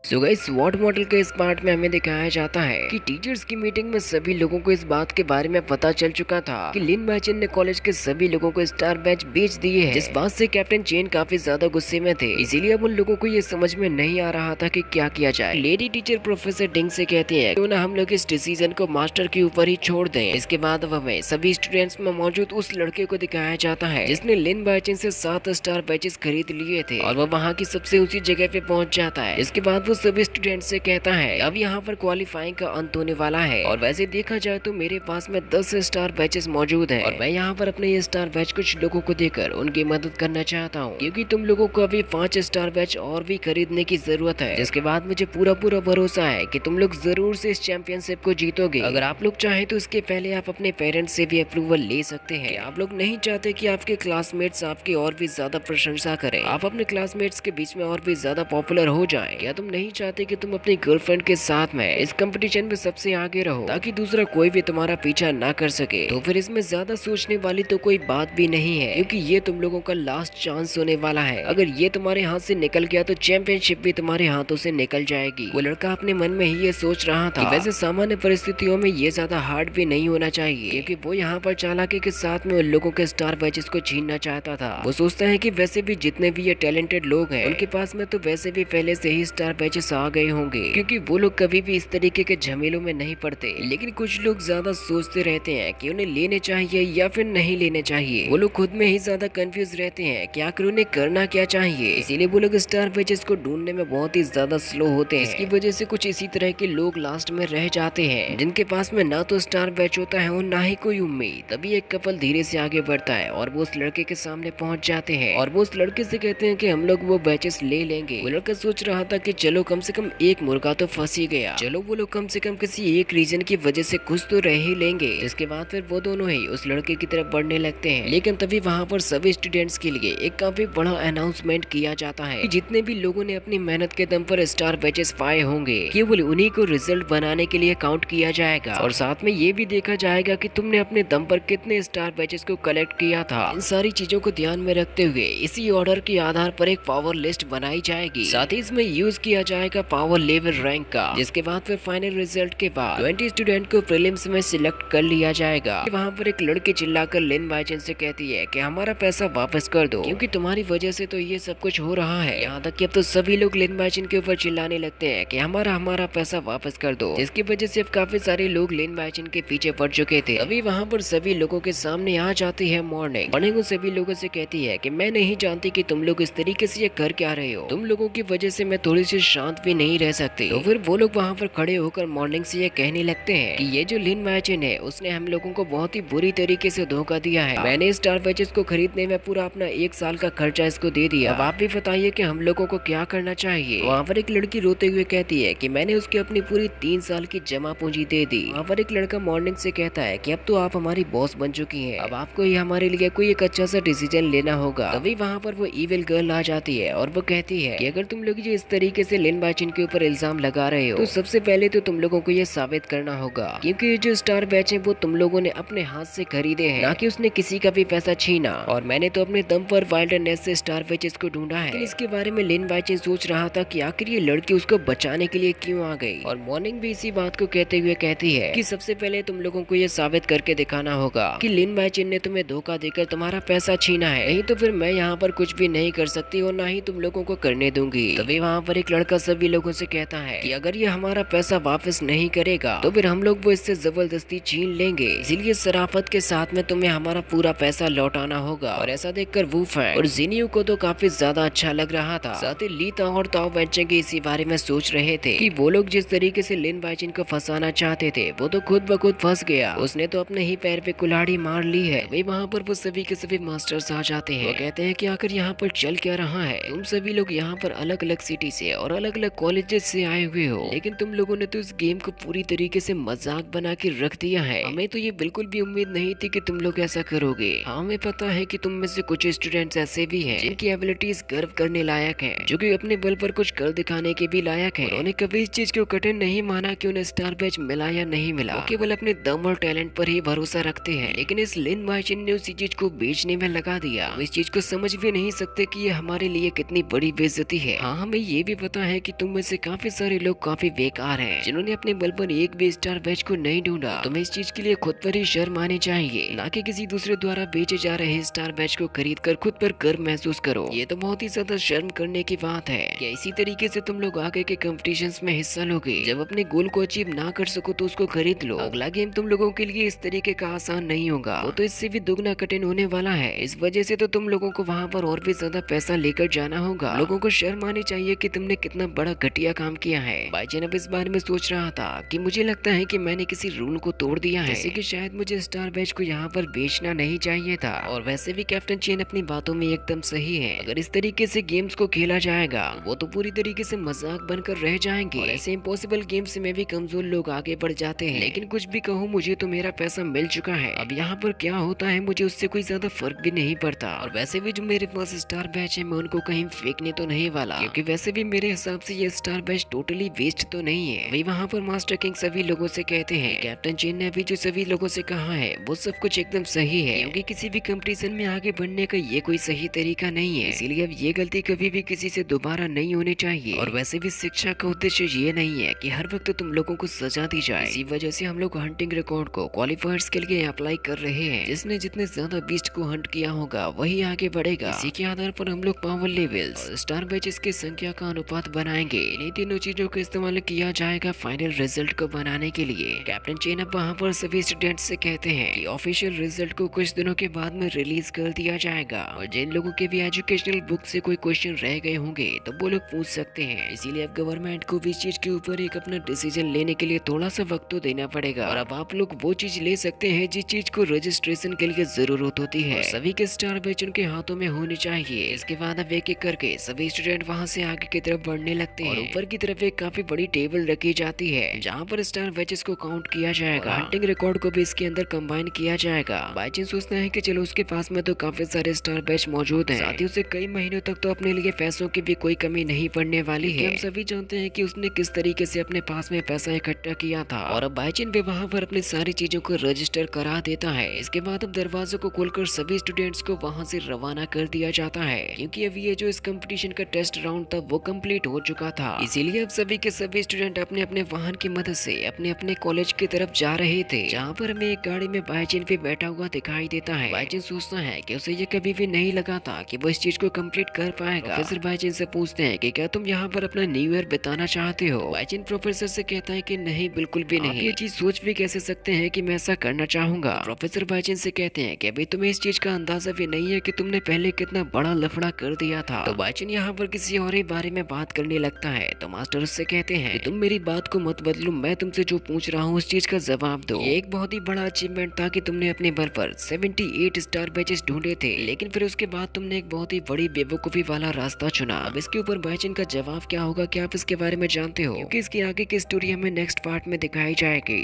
So guys स्वॉट model के इस part में हमें दिखाया जाता है कि टीचर्स की मीटिंग में सभी लोगों को इस बात के बारे में पता चल चुका था कि लिन बाइचेन ने कॉलेज के सभी लोगों को स्टार बैच बेच दिए हैं। जिस बात से कैप्टन चेन काफी ज्यादा गुस्से में थे, इसीलिए अब उन लोगों को ये समझ में नहीं आ रहा था कि क्या किया जाए। लेडी टीचर प्रोफेसर डिंग से कहती है क्यों ना हम लोग इस डिसीजन को मास्टर के ऊपर ही छोड़ दें। इसके बाद अब हमें सभी स्टूडेंट्स में मौजूद उस लड़के को दिखाया जाता है जिसने लिन बाइचेन से 7 स्टार बैचेस खरीद लिए थे और वह वहाँ की सबसे ऊंची जगह पे पहुंच जाता है। इसके बाद वो सभी स्टूडेंट्स से कहता है अब यहाँ पर क्वालिफाइंग का अंत होने वाला है और वैसे देखा जाए तो मेरे पास में 10 स्टार बैचेस मौजूद हैं और मैं यहाँ पर अपने ये स्टार बैच कुछ लोगों को देकर उनकी मदद करना चाहता हूँ क्योंकि तुम लोगों को अभी 5 स्टार बैच और भी खरीदने की जरूरत है। जिसके बाद मुझे पूरा भरोसा है कि तुम लोग जरूर से इस चैंपियनशिप को जीतोगे। अगर आप लोग चाहें तो इसके पहले आप अपने पेरेंट्स से भी अप्रूवल ले सकते हैं। आप लोग नहीं चाहते कि आपके क्लासमेट्स आपकी और भी ज्यादा प्रशंसा करें, आप अपने क्लासमेट्स के बीच में और भी ज्यादा पॉपुलर हो जाएं? या तुम नहीं चाहते कि तुम अपनी गर्लफ्रेंड के साथ में इस कंपटीशन में सबसे आगे रहो ताकि दूसरा कोई भी तुम्हारा पीछा ना कर सके? तो फिर इसमें ज्यादा सोचने वाली तो कोई बात भी नहीं है क्योंकि ये तुम लोगों का लास्ट चांस होने वाला है। अगर ये तुम्हारे हाथ से निकल गया तो चैंपियनशिप भी तुम्हारे हाथों से निकल जाएगी। वो लड़का अपने मन में ही ये सोच रहा था कि वैसे सामान्य परिस्थितियों में ये ज्यादा हार्ड भी नहीं होना चाहिए क्योंकि वो यहाँ पर चालाकी के साथ में उन लोगों के स्टार बैचेस को छीनना चाहता था। वो सोचता है कि वैसे भी जितने भी ये टैलेंटेड लोग हैं उनके पास में तो वैसे भी पहले से ही स्टार बैचेस आ गए होंगे क्योंकि वो लोग कभी भी इस तरीके के झमेलों में नहीं पड़ते। लेकिन कुछ लोग ज्यादा सोचते रहते हैं कि उन्हें लेने चाहिए या फिर नहीं लेने चाहिए। वो लोग खुद में ही ज्यादा कंफ्यूज रहते हैं कि आखिर उन्हें करना क्या चाहिए। इसीलिए वो लोग स्टार बैचेस को ढूंढने में बहुत ही ज्यादा स्लो होते हैं। इसकी वजह से कुछ इसी तरह के लोग लास्ट में रह जाते हैं जिनके पास में ना तो स्टार बैच होता है और ना ही कोई उम्मीद। तभी एक कपल धीरे से आगे बढ़ता है और वो उस लड़के के सामने पहुंच जाते हैं और वो उस लड़के से कहते हैं कि हम लोग वो बैचेस ले लेंगे। वो लड़का सोच रहा था कि चलो कम से कम एक मुर्गा तो फंस ही गया, चलो वो लोग कम से कम किसी एक रीजन की वजह से कुछ तो रह ही लेंगे। इसके बाद फिर वो दोनों ही उस लड़के की तरफ बढ़ने लगते हैं। लेकिन तभी वहाँ पर सभी स्टूडेंट्स के लिए एक काफी बड़ा अनाउंसमेंट किया जाता है कि जितने भी लोगों ने अपनी मेहनत के दम पर स्टार बैचेस पाए होंगे केवल उन्हीं को रिजल्ट बनाने के लिए काउंट किया जाएगा और साथ में ये भी देखा जाएगा कि तुमने अपने दम पर कितने स्टार बैचेस को कलेक्ट किया था। इन सारी चीजों को ध्यान में रखते हुए इसी ऑर्डर के आधार पर एक पावर लिस्ट बनाई जाएगी। साथ ही इसमें यूज किया जाएगा पावर लेवल रैंक का। जिसके बाद फिर फाइनल रिजल्ट के बाद 20 स्टूडेंट को प्रीलिम्स में सिलेक्ट कर लिया जाएगा। वहाँ पर एक लड़की चिल्लाकर लिन बाइचेन से कहती है कि हमारा पैसा वापस कर दो क्योंकि तुम्हारी वजह से तो ये सब कुछ हो रहा है। यहाँ तक कि अब तो सभी लोग लिन बाइचेन के ऊपर चिल्लाने लगते हैं कि हमारा हमारा पैसा वापस कर दो, जिसकी वजह से अब काफी सारे लोग लिन बाइचेन के पीछे पड़ चुके थे। अभी वहाँ पर सभी लोगों के सामने आ जाती है मॉर्निंग उन सभी लोगों से कहती है कि मैं नहीं जानती कि तुम लोग इस तरीके से ये कर क्या रहे हो, तुम लोगों की वजह से मैं थोड़ी सी शांत भी नहीं रह सकती। तो फिर वो लोग वहाँ पर खड़े होकर मॉर्निंग से ये कहने लगते हैं कि ये जो लिन बाइचेन है उसने हम लोगों को बहुत ही बुरी तरीके से धोखा दिया है। मैंने स्टार बैचेस को खरीदने में पूरा अपना 1 साल का खर्चा इसको दे दिया। अब आप भी बताइए कि हम लोगों को क्या करना चाहिए। वहाँ पर एक लड़की रोते हुए कहती है कि मैंने उसकी अपनी पूरी 3 साल की जमा पूंजी दे दी। वहाँ पर एक लड़का मॉर्निंग से कहता है कि अब तो आप हमारी बॉस बन चुकी हैं, अब आपको ही हमारे लिए कोई एक अच्छा सा डिसीजन लेना होगा। तभी वहाँ पर वो इविल गर्ल आ जाती है और वो कहती है कि अगर तुम लोग ये इस तरीके से लिन बाइचेन के ऊपर इल्जाम लगा रहे हो तो सबसे पहले तो तुम लोगों को ये साबित करना होगा क्योंकि ये जो स्टार बैच है वो तुम लोगों ने अपने हाथ से खरीदे हैं, ना कि उसने किसी का भी पैसा छीना। और मैंने तो अपने दम पर वाइल्डनेस से स्टार बैचेस को ढूंढा है। लेकिन इसके बारे में लिन बाइचेन सोच रहा था कि आखिर ये लड़की उसको बचाने के लिए क्यों आ गई। और मॉर्निंग भी इसी बात को कहते हुए कहती है कि सबसे पहले तुम लोगों को ये साबित करके दिखाना होगा कि लिन बाइचेन ने तुम्हें धोखा देकर तुम्हारा पैसा छीना है, नहीं तो फिर मैं यहाँ पर कुछ भी नहीं कर सकती और ना ही तुम लोगों को करने दूंगी। तभी वहाँ पर एक लड़का सभी लोगों से कहता है कि अगर ये हमारा पैसा वापस नहीं करेगा तो फिर हम लोग वो इससे जबरदस्ती छीन लेंगे, इसीलिए शराफत के साथ में तुम्हें हमारा पूरा पैसा लौटाना होगा। और ऐसा देखकर वू फैंग और जिनियो को तो काफी ज्यादा अच्छा लग रहा था। साथ ही ली ताओ और ताओ वेंचेंग इसी बारे में सोच रहे थे कि वो लोग जिस तरीके से लिन बाइचेन को फंसाना चाहते थे वो तो खुद ब खुद फंस गया, उसने तो अपने ही पैर पे कुल्हाड़ी मार ली है। वही वहाँ पर वो सभी के सभी मास्टर्स आ जाते हैं। वो कहते हैं कि आखिर यहाँ पर चल क्या रहा है, तुम सभी लोग यहाँ पर अलग अलग सिटी से और अलग अलग कॉलेजेस से आए हुए हो, लेकिन तुम लोगों ने तो इस गेम को पूरी तरीके से मजाक बना के रख दिया है। हमें तो ये बिल्कुल भी उम्मीद नहीं थी कि तुम लोग ऐसा करोगे। हाँ, हमें पता है कि तुम में से कुछ स्टूडेंट्स ऐसे भी हैं जिनकी एबिलिटीज गर्व करने लायक हैं, जो कि अपने बल पर कुछ कर दिखाने के भी लायक हैं। उन्होंने कभी इस चीज को कठिन नहीं माना कि उन्हें स्टार बैच मिला या नहीं मिला, वो केवल अपने दम और टैलेंट पर ही भरोसा रखते हैं। लेकिन इस लिन बाइचेन ने उसी चीज को बेचने में लगा दिया। हम इस चीज को समझ भी नहीं सकते कि ये हमारे लिए कितनी बड़ी बेइज्जती है। हाँ, हमें ये भी पता है कि तुम में से काफी सारे लोग काफी बेकार हैं, जिन्होंने अपने बल पर एक भी स्टार बैच को नहीं ढूंढा। तुम्हें इस चीज के लिए खुद पर ही शर्म आनी चाहिए, ना कि किसी दूसरे द्वारा बेचे जा रहे स्टार बैच को खरीद कर खुद पर गर्व महसूस करो। ये तो बहुत ही ज्यादा शर्म करने की बात है। क्या इसी तरीके से तुम लोग आगे के कंपटीशंस में हिस्सा लोगे? जब अपने गोल को अचीव ना कर सको तो उसको खरीद लो। अगला गेम तुम लोगों के लिए इस तरीके का आसान नहीं होगा, वो तो इससे भी दुगना कठिन होने वाला है। इस वजह से तो तुम लोगों को वहाँ पर और भी ज्यादा पैसा लेकर जाना होगा। लोगों को शर्म आनी चाहिए कि तुमने कितना बड़ा घटिया काम किया है। भाईजान अब इस बारे में सोच रहा था कि मुझे लगता है कि मैंने किसी रूल को तोड़ दिया है, जैसे कि शायद मुझे स्टार बैच को यहाँ पर बेचना नहीं चाहिए था। और वैसे भी कैप्टन चेन अपनी बातों में एकदम सही है। अगर इस तरीके से गेम्स को खेला जाएगा वो तो पूरी तरीके से मजाक बनकर रह जाएंगे। और ऐसे इम्पॉसिबल गेम्स में भी कमजोर लोग आगे बढ़ जाते हैं। लेकिन कुछ भी कहूँ, मुझे तो मेरा पैसा मिल चुका है। अब यहाँ पर क्या होता है मुझे उससे कोई ज्यादा फर्क भी नहीं पड़ता। और वैसे भी जो मेरे पास स्टार बैच है मैं उनको कहीं फेंकने तो नहीं वाला, क्योंकि वैसे भी मेरे हिसाब से ये स्टार बैच टोटली वेस्ट तो नहीं है। वही वहाँ पर मास्टर किंग सभी लोगों से कहते हैं कैप्टन चेन ने अभी जो सभी लोगों से कहा है वो सब कुछ एकदम सही है, क्योंकि किसी भी कंपटीशन में आगे बढ़ने का ये कोई सही तरीका नहीं है। इसीलिए अब ये गलती कभी भी किसी से दोबारा नहीं होनी चाहिए। और वैसे भी शिक्षा का उद्देश्य ये नहीं है कि हर वक्त तुम लोगों को सजा दी जाए। इसी वजह से हम लोग हंटिंग रिकॉर्ड को क्वालिफायर्स के लिए अप्लाई कर रहे हैं। जिसने जितने ज्यादा बीस्ट को हंट किया होगा वही आगे बढ़ेगा। इसी के आधार पर हम लोग पावर लेवल्स और स्टार बैचेस की संख्या का अनुपात बनाएंगे। इन्हीं तीनों चीजों का इस्तेमाल किया जाएगा फाइनल रिजल्ट को बनाने के लिए। कैप्टन चेन अब वहाँ पर सभी स्टूडेंट्स से कहते हैं कि ऑफिशियल रिजल्ट को कुछ दिनों के बाद में रिलीज कर दिया जाएगा। और जिन लोगों के भी एजुकेशनल बुक से कोई क्वेश्चन रह गए होंगे तो वो लोग पूछ सकते हैं। इसीलिए अब गवर्नमेंट को भी इस चीज के ऊपर एक अपना डिसीजन लेने के लिए थोड़ा सा वक्त तो देना पड़ेगा। और अब आप लोग वो चीज ले सकते हैं जिस चीज को रजिस्ट्रेशन के लिए जरूरत होती है। सभी के स्टार बैच उनके हाथों में होनी चाहिए। इसके बाद अब एक एक करके सभी स्टूडेंट वहाँ से आगे की तरफ बढ़ने लगते हैं। ऊपर की तरफ एक काफी बड़ी टेबल रखी जाती है जहाँ पर स्टार बैचेस को काउंट किया जाएगा। हंटिंग रिकॉर्ड को भी इसके अंदर कंबाइन किया जाएगा। बाईचेंस सोचता है कि चलो उसके पास में तो काफी सारे स्टार बैच मौजूद हैं, साथ ही उसे कई महीनों तक तो अपने लिए पैसों की भी कोई कमी नहीं पड़ने वाली है। हम सभी जानते हैं कि उसने किस तरीके से अपने पास में पैसा इकट्ठा किया था। और अब बाईचेन भी वहाँ पर अपनी सारी चीजों को रजिस्टर करा देता है। इसके बाद अब दरवाजों को खोलकर सभी स्टूडेंट्स को वहाँ से रवाना कर दिया जाता है, क्योंकि अब ये जो इस कंपटीशन का टेस्ट राउंड था वो कंप्लीट हो चुका था। इसीलिए अब सभी के सभी स्टूडेंट अपने अपने वाहन की मदद से अपने अपने कॉलेज की तरफ जा रहे थे, जहाँ पर हमें एक गाड़ी में बाईचेन भी बैठा हुआ दिखाई देता है। बाईचेन सोचता है कि उसे ये कभी भी नहीं लगा था कि वो इस चीज को कंप्लीट कर पाएगा। प्रोफेसर बाईचेन से पूछते हैं कि क्या तुम यहाँ पर अपना न्यू ईयर बिताना चाहते हो? बाईचेन प्रोफेसर से कहता है कि नहीं, बिल्कुल भी नहीं। ये चीज सोच भी कैसे सकते हैं कि मैं ऐसा करना चाहूंगा? प्रोफेसर बाईचेन से कहते हैं कि अभी तुम्हें इस चीज का अंदाजा भी नहीं है कि तुमने पहले कितना बड़ा लफड़ा कर दिया था। तो बाईचेन यहाँ पर किसी और ही बारे में बात करने लगता है। तो मास्टर उससे कहते हैं कि तुम मेरी बात को मत बदलो, मैं तुमसे जो पूछ रहा हूँ उस चीज का जवाब दो। ये एक बहुत ही बड़ा अचीवमेंट था कि तुमने अपने बल पर 78 स्टार बैचेस ढूंढे थे, लेकिन फिर उसके बाद तुमने एक बहुत ही बड़ी बेवकूफी वाला रास्ता चुना। अब इसके ऊपर बाईचेन का जवाब क्या होगा, क्या आप इसके बारे में जानते हो? क्योंकि इसकी आगे की स्टोरी हमें नेक्स्ट पार्ट में दिखाई जाएगी।